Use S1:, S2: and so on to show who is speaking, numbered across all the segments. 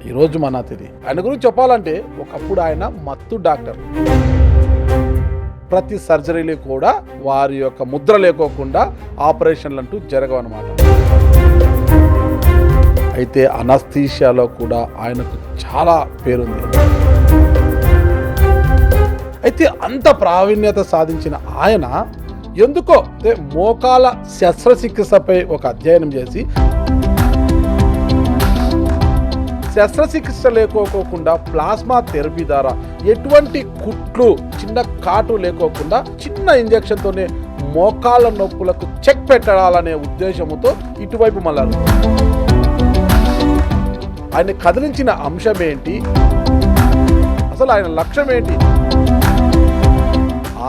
S1: ఈరోజు మన అతిథి. ఆయన గురించి చెప్పాలంటే ఒకప్పుడు ఆయన మత్తు డాక్టర్. ప్రతి సర్జరీలు కూడా వారి యొక్క ముద్ర లేకోకుండా ఆపరేషన్లు అంటూ జరగవన్నమాట. అయితే అనస్థీషియాలో కూడా ఆయనకు చాలా పేరుంది. అయితే అంత ప్రావీణ్యత సాధించిన ఆయన ఎందుకో మోకాల శస్త్రచికిత్సపై ఒక అధ్యయనం చేసి శస్త్రచికిత్స లేకోకుండా ప్లాస్మా థెరపీ ద్వారా ఎటువంటి కుట్లు చిన్న కాటు లేకోకుండా చిన్న ఇంజెక్షన్తోనే మోకాళ్ళ నొప్పులకు చెక్ పెట్టాలనే ఉద్దేశంతో ఇటువైపు మళ్ళారు. ఆయన కదిలించిన అంశం ఏంటి, అసలు ఆయన లక్ష్యం ఏంటి?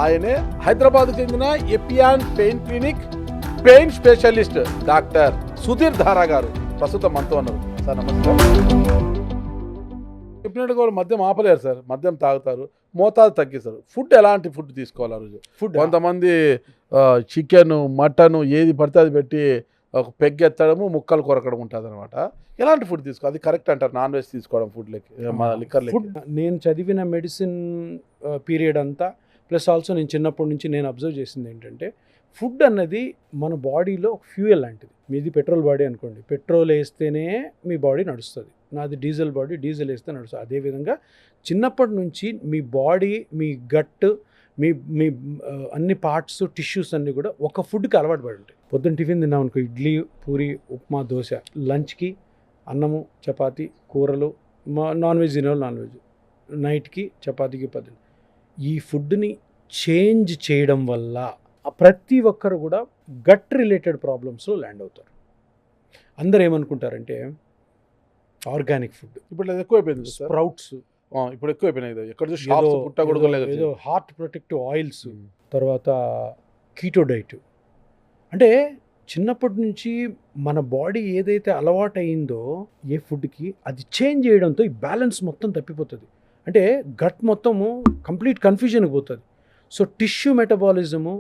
S1: ఆయనే హైదరాబాద్ చెందిన ఎపియాన్ pain clinic pain specialist doctor Sudheer Dhara గారు ప్రస్తుతం మనతో ఉన్నారు. సార్ నమస్కారం. చెప్పినట్టుగా వాళ్ళు మద్యం ఆపలేరు సార్, మద్యం తాగుతారు, మోతాదు తగ్గిస్తారు. ఫుడ్ ఎలాంటి ఫుడ్ తీసుకోవాలి ఆ రోజు? ఫుడ్ కొంతమంది చికెన్ మటన్ ఏది పడితే అది పెట్టి ఒక పెగ్ ఎత్తడము ముక్కలు కొరకడం ఉంటుంది అనమాట. ఎలాంటి ఫుడ్ తీసుకోవాలి? అది కరెక్ట్ అంటారు? నాన్ వెజ్ తీసుకోవడం ఫుడ్ లిక్కర్
S2: ఫుడ్ నేను చదివిన మెడిసిన్ పీరియడ్ అంతా ప్లస్ ఆల్సో నేను చిన్నప్పటి నుంచి నేను అబ్జర్వ్ చేసింది ఏంటంటే ఫుడ్ అన్నది మన బాడీలో ఒక ఫ్యూయల్ లాంటిది. మీది పెట్రోల్ బాడీ అనుకోండి, పెట్రోల్ వేస్తేనే మీ బాడీ నడుస్తుంది. నాది డీజిల్ బాడీ, డీజిల్ వేస్తే నడుస్తుంది. అదేవిధంగా చిన్నప్పటి నుంచి మీ బాడీ, మీ గట్, మీ మీ అన్ని పార్ట్స్, టిష్యూస్ అన్నీ కూడా ఒక ఫుడ్కి అలవాటు పడి ఉంటాయి. పొద్దున్న టిఫిన్ తిన్నాం అనుకో, ఇడ్లీ, పూరి, ఉప్మా, దోశ. లంచ్కి అన్నము, చపాతి, కూరలు, నాన్ వెజ్ తినేవాళ్ళు నాన్ వెజ్, నైట్కి చపాతీకి పద్ధతి. ఈ ఫుడ్ని చేంజ్ చేయడం వల్ల ప్రతి ఒక్కరు కూడా గట్ రిలేటెడ్ ప్రాబ్లమ్స్లో ల్యాండ్ అవుతారు. అందరు ఏమనుకుంటారంటే ఆర్గానిక్ ఫుడ్
S1: ఇప్పుడు ఎక్కువైపోయింది,
S2: స్ప్రౌట్స్
S1: ఇప్పుడు ఎక్కువైపోయినాయి, ఎక్కడ
S2: ఏదో హార్ట్ ప్రొటెక్టివ్ ఆయిల్స్, తర్వాత కీటో డైట్. అంటే చిన్నప్పటి నుంచి మన బాడీ ఏదైతే అలవాటు అయిందో ఏ ఫుడ్కి అది చేంజ్ చేయడంతో ఈ బ్యాలెన్స్ మొత్తం తప్పిపోతుంది. అంటే గట్ మొత్తము కంప్లీట్ కన్ఫ్యూజన్కి పోతుంది. సో టిష్యూ మెటబాలిజము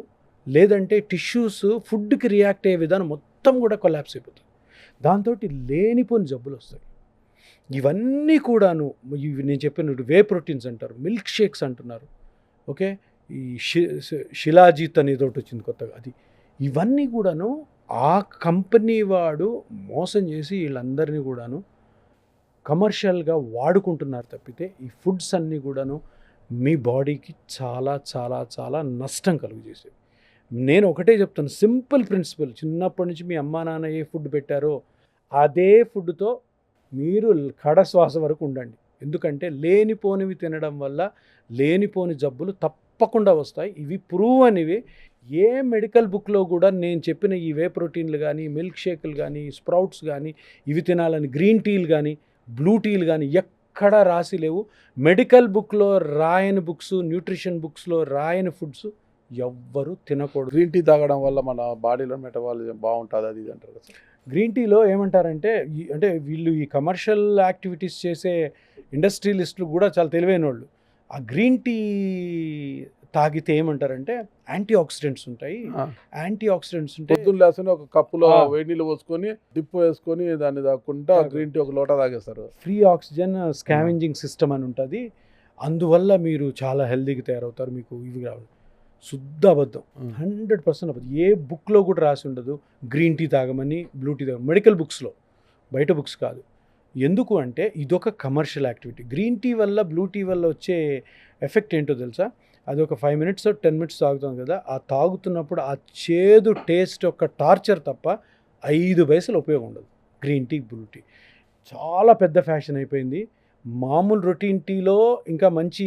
S2: లేదంటే టిష్యూస్ ఫుడ్కి రియాక్ట్ అయ్యే విధానం మొత్తం కూడా కొలాప్స్ అయిపోతుంది. దాంతో లేనిపోని జబ్బులు వస్తాయి. ఇవన్నీ కూడాను ఇవి నేను చెప్పినట్టు వే ప్రోటీన్స్ అంటారు, మిల్క్ షేక్స్ అంటున్నారు, ఓకే, ఈ శిలాజీత్ అనేది ఒకటి వచ్చింది కొత్తగా, అది. ఇవన్నీ కూడాను ఆ కంపెనీ వాడు మోసం చేసి వీళ్ళందరినీ కూడాను కమర్షియల్గా వాడుకుంటున్నారు తప్పితే ఈ ఫుడ్స్ అన్నీ కూడాను మీ బాడీకి చాలా చాలా చాలా నష్టం కలుగజేసేవి. నేను ఒకటే చెప్తాను, సింపుల్ ప్రిన్సిపల్. చిన్నప్పటి నుంచి మీ అమ్మా నాన్న ఏ ఫుడ్ పెట్టారో అదే ఫుడ్తో మీరు కడశ్వాస వరకు ఉండండి. ఎందుకంటే లేనిపోనివి తినడం వల్ల లేనిపోని జబ్బులు తప్పకుండా వస్తాయి. ఇవి ప్రూవ్ అనివి. ఏ మెడికల్ బుక్లో కూడా నేను చెప్పిన ఈ వే ప్రోటీన్లు కానీ, మిల్క్ షేకులు కానీ, స్ప్రౌట్స్ కానీ, ఇవి తినాలని, గ్రీన్ టీలు కానీ, బ్లూ టీలు కానీ ఎక్కడా రాసి లేవు. మెడికల్ బుక్లో రాయని బుక్స్, న్యూట్రిషన్ బుక్స్లో రాయని ఫుడ్స్ ఎవ్వరూ తినకూడదు.
S1: గ్రీన్ టీ తాగడం వల్ల మన బాడీలో మెటబాలిజం బాగుంటుంది అది ఇది అంటారు కదా.
S2: గ్రీన్ టీలో ఏమంటారంటే అంటే వీళ్ళు ఈ కమర్షియల్ యాక్టివిటీస్ చేసే ఇండస్ట్రియలిస్టులు కూడా చాలా తెలివైన వాళ్ళు. ఆ గ్రీన్ టీ తాగితే ఏమంటారంటే యాంటీ ఆక్సిడెంట్స్ ఉంటాయి. యాంటీ ఆక్సిడెంట్స్ ఉంటే
S1: పొద్దున్న లేసిన ఒక కప్పులో వేడి నీళ్ళు పోసుకొని డిప్ వేసుకొని దాన్ని తాగకుండా గ్రీన్ టీ ఒక లోటా తాగేస్తారు.
S2: ఫ్రీ ఆక్సిజన్ స్కావెంజింగ్ సిస్టమ్ అని ఉంటుంది. అందువల్ల మీరు చాలా హెల్తీగా తయారవుతారు. మీకు ఇవి కావాలి. శుద్ధ అబద్ధం, 100% అబద్ధం. ఏ బుక్లో కూడా రాసి ఉండదు గ్రీన్ టీ తాగమని, బ్లూ టీ తాగమని. మెడికల్ బుక్స్లో, బయట బుక్స్ కాదు. ఎందుకు అంటే ఇదొక కమర్షియల్ యాక్టివిటీ. గ్రీన్ టీ వల్ల, బ్లూ టీ వల్ల వచ్చే ఎఫెక్ట్ ఏంటో తెలుసా? అది ఒక 5 minutes 10 minutes తాగుతాం కదా, ఆ తాగుతున్నప్పుడు ఆ చేదు టేస్ట్ యొక్క టార్చర్ తప్ప 5 పైసలు ఉపయోగం ఉండదు. గ్రీన్ టీ, బ్లూ టీ చాలా పెద్ద ఫ్యాషన్ అయిపోయింది. మామూలు రొటీన్ టీలో ఇంకా మంచి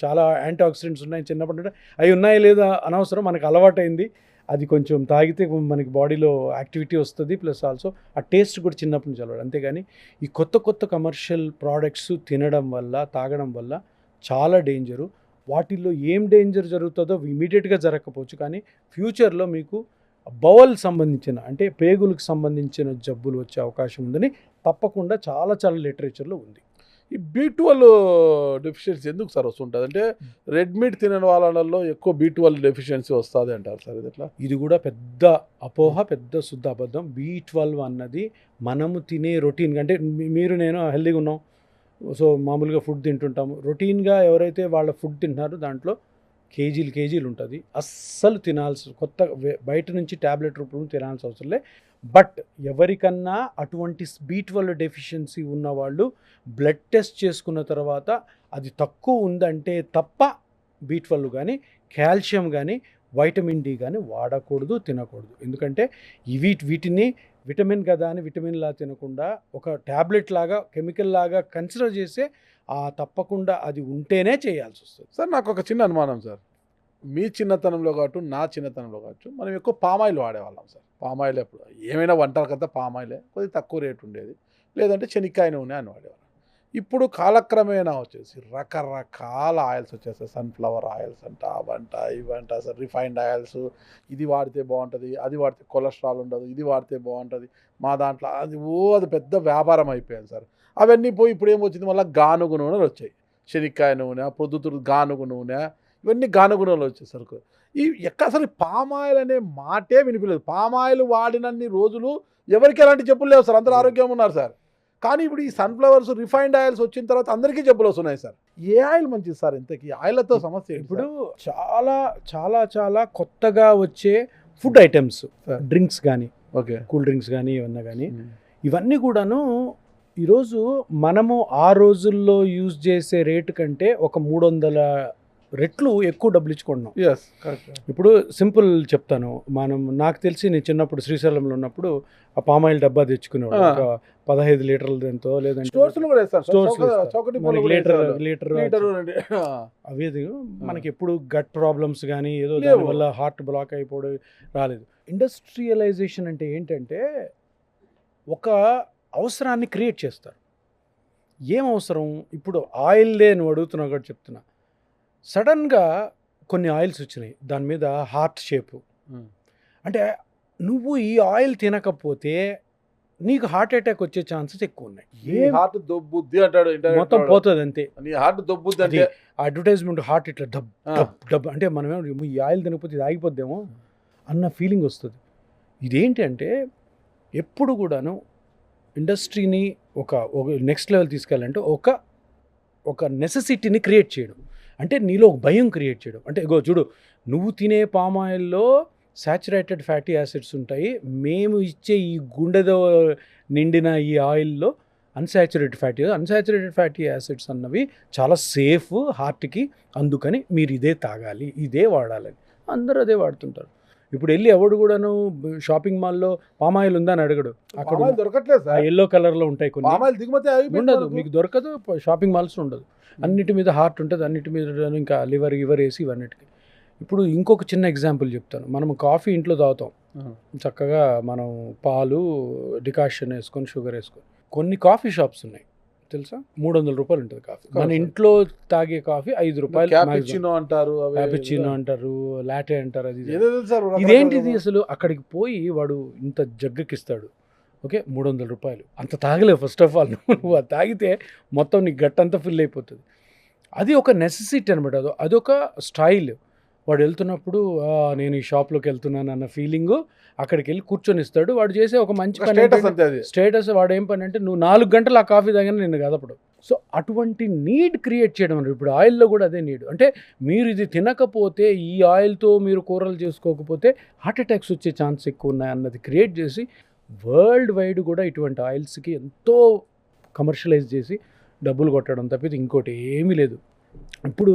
S2: చాలా యాంటీ ఆక్సిడెంట్స్ ఉన్నాయి. చిన్నప్పటి నుండి అవి ఉన్నాయో లేదా అనవసరం, మనకు అలవాటైంది. అది కొంచెం తాగితే మనకి బాడీలో యాక్టివిటీ వస్తుంది, ప్లస్ ఆల్సో ఆ టేస్ట్ కూడా చిన్నప్పటి నుంచి అలవాటు. అంతేగాని ఈ కొత్త కొత్త కమర్షియల్ ప్రోడక్ట్స్ తినడం వల్ల, తాగడం వల్ల చాలా డేంజరు. వాటిల్లో ఏం డేంజర్ జరుగుతుందో ఇమీడియట్గా జరగకపోవచ్చు, కానీ ఫ్యూచర్లో మీకు బౌల్ సంబంధించిన, అంటే పేగులకు సంబంధించిన జబ్బులు వచ్చే అవకాశం ఉందని తప్పకుండా చాలా చాలా లిటరేచర్లో ఉంది.
S1: ఈ B12 డెఫిషియన్సీ ఎందుకు సార్ వస్తుంటుంది? అంటే రెడ్ మీట్ తినని వాళ్ళలో ఎక్కువ B12 డెఫిషియన్సీ వస్తుంది అంటారు సార్, ఇది ఎట్లా?
S2: ఇది కూడా పెద్ద అపోహ, పెద్ద శుద్ధ అబద్ధం. B12 అన్నది మనము తినే రొటీన్ అంటే మీరు నేను హెల్దీగా ఉన్నాం, సో మామూలుగా ఫుడ్ తింటుంటాము. రొటీన్గా ఎవరైతే వాళ్ళ ఫుడ్ తింటున్నారో దాంట్లో కేజీలు ఉంటుంది. అస్సలు కొత్త బయట నుంచి ట్యాబ్లెట్ రూపంలో తినాల్సిన అవసరం లే. బట్ ఎవరికన్నా అటువంటి B12 డెఫిషియన్సీ ఉన్నవాళ్ళు బ్లడ్ టెస్ట్ చేసుకున్న తర్వాత అది తక్కువ ఉందంటే తప్ప B12 కానీ కాల్షియం కానీ వైటమిన్ డి కానీ వాడకూడదు, తినకూడదు. ఎందుకంటే వీటిని విటమిన్ కదా అని విటమిన్లా తినకుండా ఒక ట్యాబ్లెట్ లాగా, కెమికల్ లాగా కన్సిడర్ చేస్తే తప్పకుండా అది ఉంటేనే చేయాల్సి వస్తుంది.
S1: సార్ నాకు ఒక చిన్న అనుమానం సార్, మీ చిన్నతనంలో కావచ్చు, నా చిన్నతనంలో కావచ్చు, మనం ఎక్కువ పామాయిల్ వాడేవాళ్ళం సార్. పామాయిల్ ఎప్పుడు ఏమైనా వంటలకంతా పామాయిలే, కొద్దిగా తక్కువ రేటు ఉండేది, లేదంటే శనక్కాయ నూనె అని వాడేవాళ్ళం. ఇప్పుడు కాలక్రమేణా వచ్చేసి రకరకాల ఆయిల్స్ వచ్చేస్తాయి. సన్ఫ్లవర్ ఆయిల్స్ అంట, అవంట ఇవంట, సార్ రిఫైన్డ్ ఆయిల్స్, ఇది వాడితే బాగుంటుంది, అది వాడితే కొలెస్ట్రాల్ ఉండదు, ఇది వాడితే బాగుంటుంది మా దాంట్లో, అది పెద్ద వ్యాపారం అయిపోయింది సార్. అవన్నీ పోయి ఇప్పుడు ఏమొచ్చింది, మళ్ళీ గానుగు నూనెలు వచ్చాయి. శనక్కాయ నూనె, పొద్దుతురు గానుగు నూనె, ఇవన్నీ గానుగు నూనెలు వచ్చేసరికి అసలు పామాయిల్ అనే మాటే వినిపించలేదు. పామాయిల్ వాడినన్ని రోజులు ఎవరికి ఎలాంటి జబ్బులు లేవు సార్, అందరూ ఆరోగ్యంగా ఉన్నారు సార్. కానీ ఇప్పుడు ఈ సన్ఫ్లవర్స్, రిఫైన్డ్ ఆయిల్స్ వచ్చిన తర్వాత అందరికీ జబ్బులు వస్తున్నాయి సార్. ఏ ఆయిల్ మంచిది సార్? ఇంతకీ ఆయిల్తో సమస్య
S2: ఇప్పుడు చాలా చాలా చాలా కొత్తగా వచ్చే ఫుడ్ ఐటమ్స్, డ్రింక్స్ కానీ, ఓకే, కూల్ డ్రింక్స్ కానీ, ఏమన్నా కానీ, ఇవన్నీ కూడాను ఈరోజు మనము ఆ రోజుల్లో యూజ్ చేసే రేటు కంటే ఒక 300 రెట్లు ఎక్కువ డబ్బులు ఇచ్చుకుంటున్నాం. ఇప్పుడు సింపుల్ చెప్తాను, నాకు తెలిసి నేను చిన్నప్పుడు శ్రీశైలంలో ఉన్నప్పుడు ఆ పామాయిల్ డబ్బా తెచ్చుకునేవాడు, ఒక 15 లీటర్లు ఎంతో, లేదంటే లీటర్ అవేది. మనకి ఎప్పుడు గట్ ప్రాబ్లమ్స్ కానీ ఏదో దానివల్ల హార్ట్ బ్లాక్ అయిపోవడం రాలేదు. ఇండస్ట్రియలైజేషన్ అంటే ఏంటంటే ఒక అవసరాన్ని క్రియేట్ చేస్తారు. ఏం అవసరం? ఇప్పుడు ఆయిల్లే నువ్వు అడుగుతున్నావు కూడా చెప్తున్నా. సడన్గా కొన్ని ఆయిల్స్ వచ్చినాయి, దాని మీద హార్ట్ షేపు, అంటే నువ్వు ఈ ఆయిల్ తినకపోతే నీకు హార్ట్ అటాక్ వచ్చే ఛాన్సెస్ ఎక్కువ ఉన్నాయి.
S1: హార్ట్ దొబ్బుద్ది అంటాడు,
S2: మొత్తం పోతుంది అంతే.
S1: హార్ట్ దొబ్బుద్ది అంటే
S2: అడ్వర్టైజ్మెంట్ హార్ట్ ఇట్లా డబ్ డబ్ డబ్ అంటే మనమేమో ఈ ఆయిల్ తినకపోతే ఇది ఆగిపోద్దేమో అన్న ఫీలింగ్ వస్తుంది. ఇదేంటి అంటే ఎప్పుడు కూడాను ఇండస్ట్రీని ఒక నెక్స్ట్ లెవెల్ తీసుకెళ్ళాలంటే ఒక నెసెసిటీని క్రియేట్ చేయడం, అంటే నీలో ఒక భయం క్రియేట్ చేయడం. అంటే చూడు, నువ్వు తినే పామ్ ఆయిల్లో సాచురేటెడ్ ఫ్యాటీ యాసిడ్స్ ఉంటాయి, మేము ఇచ్చే ఈ గుండెతో నిండిన ఈ ఆయిల్లో అన్సాచురేటెడ్ ఫ్యాటీ యాసిడ్స్ అన్నవి చాలా సేఫ్ హార్ట్కి, అందుకని మీరు ఇదే తాగాలి, ఇదే వాడాలని అందరూ అదే వాడుతుంటారు. ఇప్పుడు వెళ్ళి ఎవడు కూడాను షాపింగ్ మాల్లో పామ్ ఆయిల్ ఉందని అడగడు, అక్కడ
S1: దొరకట్లేదు.
S2: ఎల్లో కలర్లో ఉంటాయి కొన్ని,
S1: ఉండదు,
S2: మీకు దొరకదు, షాపింగ్ మాల్స్ ఉండదు. అన్నిటి మీద హార్ట్ ఉంటుంది, అన్నిటి మీద ఇంకా లివర్ వేసి ఇవన్నిటికి. ఇప్పుడు ఇంకొక చిన్న ఎగ్జాంపుల్ చెప్తాను. మనం కాఫీ ఇంట్లో తాగుతాం చక్కగా, మనం పాలు డికాషన్ వేసుకొని షుగర్ వేసుకొని. కొన్ని కాఫీ షాప్స్ ఉన్నాయి తెలుసా, 300 రూపాయలు ఉంటుంది కాఫీ. మన ఇంట్లో తాగే కాఫీ 5 రూపాయలు అంటారు, లాటే అంటారు. అది ఇదేంటిది అసలు? అక్కడికి పోయి వాడు ఇంత జగ్గకిస్తాడు, ఓకే, 300 రూపాయలు. అంత తాగలేవు ఫస్ట్ ఆఫ్ ఆల్. నువ్వు అది తాగితే మొత్తం నీ గట్టంతా ఫిల్ అయిపోతుంది. అది ఒక నెసెసిటీ అనమాట, అదొక స్టైల్. వాడు వెళ్తున్నప్పుడు నేను ఈ షాప్లోకి వెళ్తున్నాను అన్న ఫీలింగు, అక్కడికి వెళ్ళి కూర్చొని ఇస్తాడు. వాడు చేసే ఒక మంచి స్టేటస్. వాడు ఏం పని అంటే నువ్వు 4 గంటలు ఆ కాఫీ తాగానే నిన్ను కదపడు. సో అటువంటి నీడ్ క్రియేట్ చేయడం అన్నమాట. ఇప్పుడు ఆయిల్లో కూడా అదే నీడ్. అంటే మీరు ఇది తినకపోతే, ఈ ఆయిల్తో మీరు కూరలు చేసుకోకపోతే హార్ట్ అటాక్స్ వచ్చే ఛాన్స్ ఎక్కువ ఉన్నాయి అన్నది క్రియేట్ చేసి వరల్డ్ వైడ్ కూడా ఇటువంటి ఆయిల్స్కి ఎంతో కమర్షియలైజ్ చేసి డబ్బులు కొట్టడం తప్పితే ఇంకోటి ఏమీ లేదు. ఇప్పుడు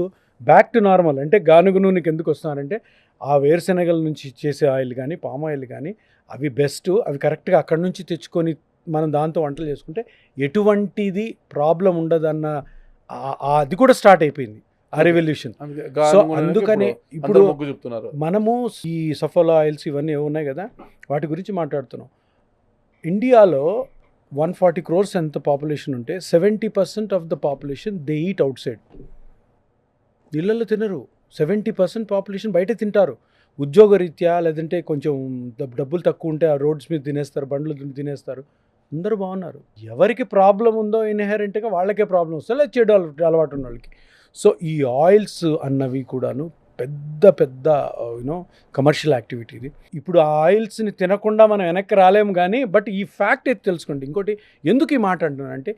S2: బ్యాక్ టు నార్మల్ అంటే గానుగ నూనెకి ఎందుకు వస్తున్నారంటే ఆ వేరుశెనగల నుంచి చేసే ఆయిల్ కానీ, పామ్ ఆయిల్ కానీ అవి బెస్ట్. అవి కరెక్ట్గా అక్కడి నుంచి తెచ్చుకొని మనం దాంతో వంటలు చేసుకుంటే ఎటువంటిది ప్రాబ్లం ఉండదన్న అది కూడా స్టార్ట్ అయిపోయింది ఆ రెవల్యూషన్. సో అందుకనే ఇప్పుడు మనము ఈ సఫోలా ఆయిల్స్ ఇవన్నీ ఉన్నాయి కదా, వాటి గురించి మాట్లాడుతున్నాం. ఇండియాలో 140 crores ఎంత పాపులేషన్ ఉంటే 70% of the population they eat out side. ఇళ్ళల్లో తినరు. 70% పాపులేషన్ బయట తింటారు, ఉద్యోగరీత్యా, లేదంటే కొంచెం డబ్బులు తక్కువ ఉంటే ఆ రోడ్స్ మీద తినేస్తారు, బండ్లు తినేస్తారు. అందరూ బాగున్నారు. ఎవరికి ప్రాబ్లం ఉందో ఇన్హెరెంట్గా వాళ్ళకే ప్రాబ్లం వస్తుంది, లేదా చెడు అలవాటు ఉన్న వాళ్ళకి. సో ఈ ఆయిల్స్ అన్నవి కూడాను పెద్ద పెద్ద యూనో కమర్షియల్ యాక్టివిటీ ఇది. ఇప్పుడు ఆ ఆయిల్స్ని తినకుండా మనం వెనక్కి రాలేము, కానీ బట్ ఈ ఫ్యాక్ట్ అయితే తెలుసుకోండి. ఇంకోటి ఎందుకు ఈ మాట అంటున్నానంటే,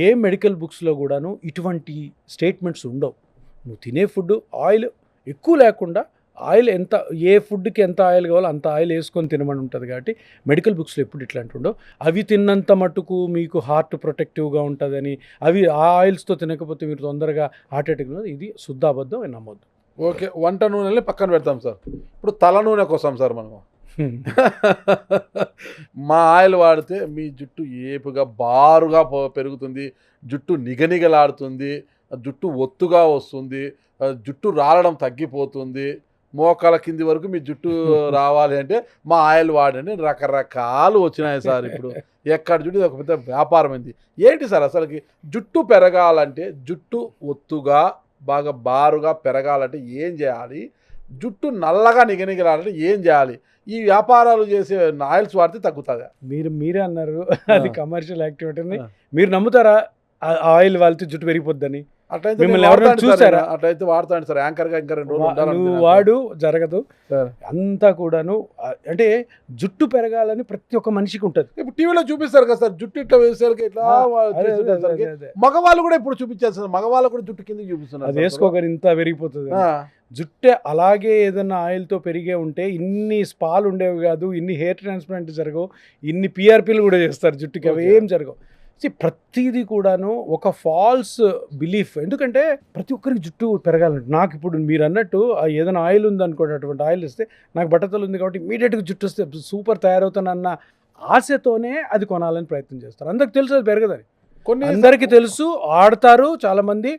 S2: ఏ మెడికల్ బుక్స్లో కూడాను ఇటువంటి స్టేట్మెంట్స్ ఉండవు. నువ్వు తినే ఫుడ్ ఆయిల్ ఎక్కువ లేకుండా, ఆయిల్ ఎంత, ఏ ఫుడ్కి ఎంత ఆయిల్ కావాలో అంత ఆయిల్ వేసుకొని తినమని ఉంటుంది. కాబట్టి మెడికల్ బుక్స్లో ఎప్పుడు ఇట్లాంటి ఉండవు. అవి తిన్నంత మటుకు మీకు హార్ట్ ప్రొటెక్టివ్గా ఉంటుందని, అవి ఆ ఆయిల్స్తో తినకపోతే మీరు తొందరగా హార్ట్ అటాక్, ఇది శుద్ధ అబద్ధం, అని నమ్మొద్దు.
S1: ఓకే, వంట నూనెని పక్కన పెడతాం సార్. ఇప్పుడు తల నూనె కోసం సార్ మనము మా ఆయిల్ వాడితే మీ జుట్టు ఏపుగా బారుగా పెరుగుతుంది, జుట్టు నిగనిగలాడుతుంది, జుట్టు ఒత్తుగా వస్తుంది, జుట్టు రాలడం తగ్గిపోతుంది, మోకాల కింది వరకు మీ జుట్టు రావాలి అంటే మా ఆయిల్ వాడండి. రకరకాలు వచ్చినాయి సార్. ఇప్పుడు ఎక్కడ జుట్టు ఒక పెద్ద వ్యాపారం అయింది. ఏంటి సార్ అసలుకి జుట్టు పెరగాలంటే, జుట్టు ఒత్తుగా బాగా బారుగా పెరగాలంటే ఏం చేయాలి? జుట్టు నల్లగా నిగనిగలాలంటే ఏం చేయాలి? ఈ వ్యాపారాలు చేసే ఆయిల్స్ వాడితే తగ్గుతుందా?
S2: మీరే అన్నారు అది కమర్షియల్ యాక్టివిటీని. మీరు నమ్ముతారా ఆయిల్ వాడితే జుట్టు పెరిగిపోద్దని?
S1: అట్లయితే
S2: మిమ్మల్ని ఎవరైనా చూసారా?
S1: అట్లయితే వాడతాను సార్, యాంకర్గా ఇంకా 2 రోజులు
S2: నువ్వు వాడు, జరగదు అంతా కూడాను. అంటే జుట్టు పెరగాలని ప్రతి ఒక్క మనిషికి ఉంటుంది.
S1: ఇప్పుడు టీవీలో చూపిస్తారు కదా సార్, జుట్టు ఇట్లా వేసేసరికి ఇట్లా మగవాళ్ళు కూడా ఇప్పుడు చూపించాల్సింది, మగవాళ్ళు కూడా జుట్టు కింద చూపిస్తున్నారు.
S2: అది వేసుకోగానే ఇంత పెరిగిపోతుంది. జుట్టే అలాగే ఏదన్నా ఆయిల్తో పెరిగే ఉంటే ఇన్ని స్పాలు ఉండేవి కాదు, ఇన్ని హెయిర్ ట్రాన్స్ప్లాంట్ జరగవు, ఇన్ని పిఆర్పీలు కూడా చేస్తారు జుట్టుకి, అవి ఏం జరగవు. ప్రతిదీ కూడాను ఒక ఫాల్స్ బిలీఫ్. ఎందుకంటే ప్రతి ఒక్కరికి జుట్టు పెరగాలంటే, నాకు ఇప్పుడు మీరు అన్నట్టు ఏదైనా ఆయిల్ ఉందనుకోండి, అటువంటి ఆయిల్ ఇస్తే నాకు బట్టతలు ఉంది కాబట్టి ఇమీడియట్గా జుట్టు వస్తే సూపర్ తయారవుతానన్న ఆశతోనే అది కొనాలని ప్రయత్నం చేస్తారు. అందరికి తెలుసు అది పెరగదని, అందరికీ తెలుసు, ఆడతారు చాలామంది,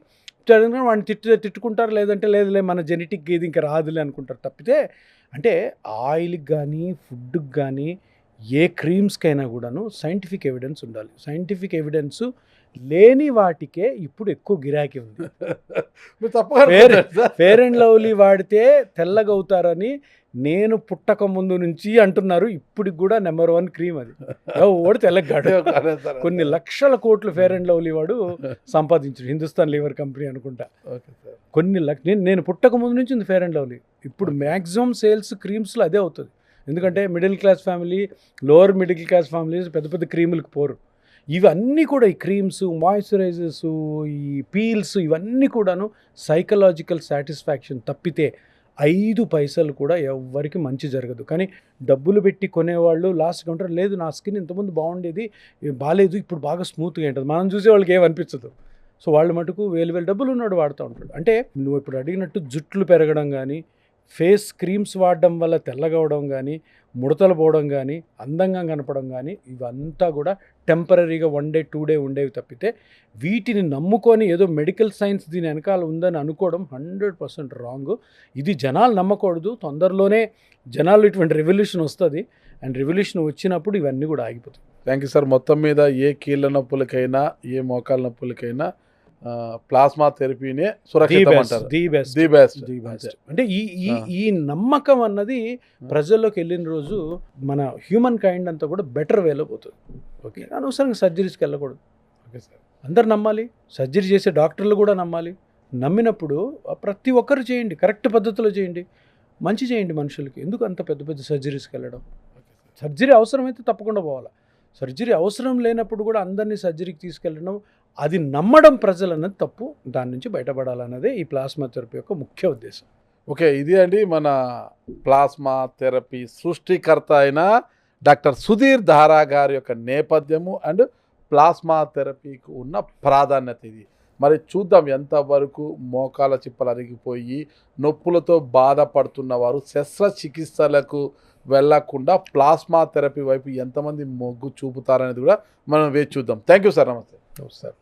S2: వాడిని తిట్టుకుంటారు, లేదంటే లేదులే మన జెనెటిక్ ఇది ఇంకా రాదులే అనుకుంటారు తప్పితే. అంటే ఆయిల్కి కానీ ఫుడ్కి కానీ ఏ క్రీమ్స్కైనా కూడాను సైంటిఫిక్ ఎవిడెన్స్ ఉండాలి. సైంటిఫిక్ ఎవిడెన్స్ లేని వాటికే ఇప్పుడు ఎక్కువ గిరాకీ ఉంది. ఫేర్ అండ్ లవ్లీ వాడితే తెల్లగవుతారని నేను పుట్టక ముందు నుంచి అంటున్నారు. ఇప్పటికి కూడా నెంబర్ 1 క్రీమ్ అది. ఓడి తెల్లగాడు. కొన్ని లక్షల కోట్లు ఫేర్ అండ్ లవ్లీ వాడు సంపాదించాడు, హిందుస్థాన్ లీవర్ కంపెనీ అనుకుంటా. నేను పుట్టక ముందు నుంచి ఉంది ఫేర్ అండ్ లవ్లీ. ఇప్పుడు మ్యాక్సిమం సేల్స్ క్రీమ్స్లో అదే అవుతుంది. ఎందుకంటే middle class family, lower middle class families పెద్ద పెద్ద క్రీములకు పోరు. ఇవన్నీ కూడా ఈ క్రీమ్స్, మాయిశ్చరైజర్స్, ఈ పీల్స్, ఇవన్నీ కూడాను సైకలాజికల్ సాటిస్ఫాక్షన్ తప్పితే 5 పైసలు కూడా ఎవరికి మంచి జరగదు. కానీ డబ్బులు పెట్టి కొనేవాళ్ళు లాస్ట్ కౌంటర్, లేదు నా స్కిన్ ఇంతకుముందు బాగుండేది, బాగాలేదు, ఇప్పుడు బాగా స్మూత్గా ఉంటుంది, మనం చూసే వాళ్ళకి ఏమనిపించదు. సో వాళ్ళు మటుకు వేలు డబ్బులు ఉన్నాడు వాడుతూ ఉంటాడు. అంటే నువ్వు ఇప్పుడు అడిగినట్టు జుట్లు పెరగడం కానీ, ఫేస్ క్రీమ్స్ వాడడం వల్ల తెల్లగవడం కానీ, ముడతలు పోవడం కానీ, అందంగా కనపడం కానీ, ఇవంతా కూడా టెంపరీగా 1 డే 2 డే ఉండేవి తప్పితే, వీటిని నమ్ముకొని ఏదో మెడికల్ సైన్స్ దీని వెనకాల ఉందని అనుకోవడం 100% రాంగ్. ఇది జనాలు నమ్మకూడదు. తొందరలోనే జనాలు ఇటువంటి రెవల్యూషన్ వస్తుంది, అండ్ రెవల్యూషన్ వచ్చినప్పుడు ఇవన్నీ కూడా ఆగిపోతాయి.
S1: Thank you sir. మొత్తం మీద ఏ కీళ్ళ నొప్పులకైనా, ఏ మోకాల నొప్పులకైనా ప్లాస్మా థెరపీనే సురక్షితం అంటారు.
S2: The best. అంటే ఈ నమ్మకం అన్నది ప్రజల్లోకి వెళ్ళిన రోజు మన హ్యూమన్ కైండ్ అంతా కూడా బెటర్ వేలో పోతుంది. ఓకే, అనవసరంగా సర్జరీస్కి వెళ్ళకూడదు. ఓకే సార్, అందరు నమ్మాలి, సర్జరీ చేసే డాక్టర్లు కూడా నమ్మాలి. నమ్మినప్పుడు ప్రతి ఒక్కరు చేయండి, కరెక్ట్ పద్ధతిలో చేయండి, మంచి చేయండి మనుషులకి. ఎందుకు అంత పెద్ద పెద్ద సర్జరీస్కి వెళ్ళడం? సర్జరీ అవసరమైతే తప్పకుండా పోవాలి. సర్జరీ అవసరం లేనప్పుడు కూడా అందరినీ సర్జరీకి తీసుకెళ్ళడం, అది నమ్మడం ప్రజలు అన్నది తప్పు. దాని నుంచి బయటపడాలన్నదే ఈ ప్లాస్మా థెరపీ యొక్క ముఖ్య ఉద్దేశం.
S1: ఓకే, ఇది అండి మన ప్లాస్మా థెరపీ సృష్టికర్త అయిన డాక్టర్ సుధీర్ ధారా గారి యొక్క నేపథ్యము అండ్ ప్లాస్మా థెరపీకి ఉన్న ప్రాధాన్యత ఇది. మరి చూద్దాం ఎంతవరకు మోకాల చిప్పలు అరిగిపోయి నొప్పులతో బాధపడుతున్న వారు శస్త్రచికిత్సలకు వెళ్లకుండా ప్లాస్మా థెరపీ వైపు ఎంతమంది మొగ్గు చూపుతారనేది కూడా మనం వేచి చూద్దాం. Thank you sir. నమస్తే.
S2: సార్.